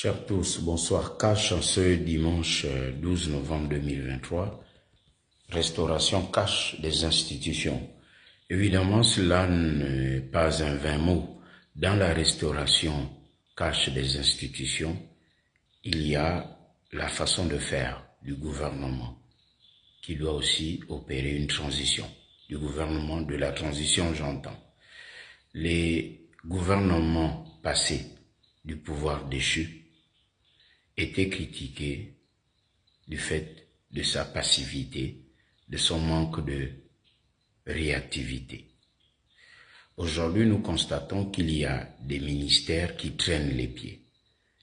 Chers tous, bonsoir. Cash en ce dimanche 12 novembre 2023. Restauration cash des institutions. Évidemment, cela n'est pas un vain mot. Dans la restauration cash des institutions, il y a la façon de faire du gouvernement qui doit aussi opérer une transition. Du gouvernement de la transition, j'entends. Les gouvernements passés du pouvoir déchu étaient critiqués du fait de sa passivité, de son manque de réactivité. Aujourd'hui, nous constatons qu'il y a des ministères qui traînent les pieds,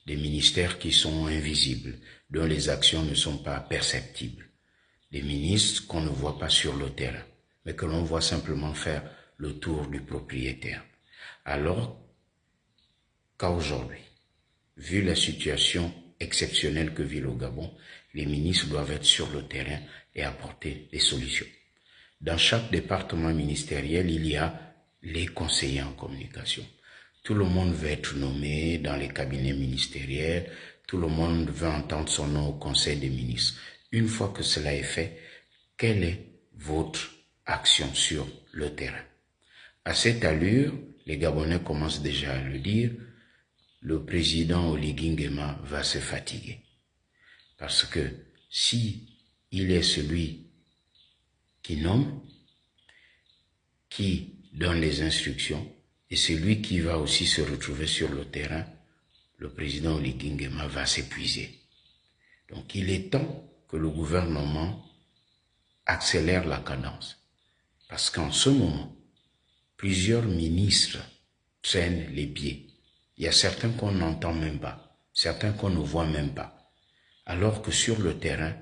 des ministères qui sont invisibles, dont les actions ne sont pas perceptibles, des ministres qu'on ne voit pas sur le terrain, mais que l'on voit simplement faire le tour du propriétaire. Alors qu'aujourd'hui, vu la situation exceptionnelle que vit le Gabon, les ministres doivent être sur le terrain et apporter des solutions. Dans chaque département ministériel, il y a les conseillers en communication. Tout le monde veut être nommé dans les cabinets ministériels, tout le monde veut entendre son nom au conseil des ministres. Une fois que cela est fait, quelle est votre action sur le terrain? À cette allure, les Gabonais commencent déjà à le dire, le président Oligui Nguema va se fatiguer. Parce que si il est celui qui nomme, qui donne les instructions, et celui qui va aussi se retrouver sur le terrain, le président Oligui Nguema va s'épuiser. Donc il est temps que le gouvernement accélère la cadence. Parce qu'en ce moment, plusieurs ministres traînent les pieds. Il y a certains qu'on n'entend même pas, certains qu'on ne voit même pas. Alors que sur le terrain,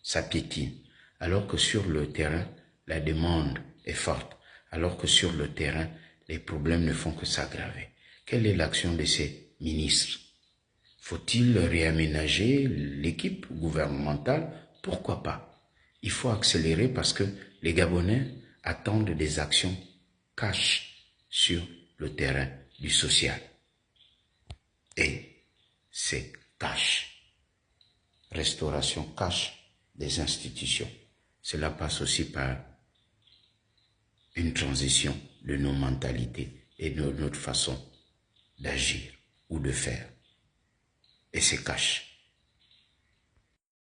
ça piétine. Alors que sur le terrain, la demande est forte. Alors que sur le terrain, les problèmes ne font que s'aggraver. Quelle est l'action de ces ministres? Faut-il réaménager l'équipe gouvernementale? Pourquoi pas? Il faut accélérer parce que les Gabonais attendent des actions cash sur le terrain du social. Et c'est cash. Restauration cash des institutions. Cela passe aussi par une transition de nos mentalités et de notre façon d'agir ou de faire. Et c'est cash.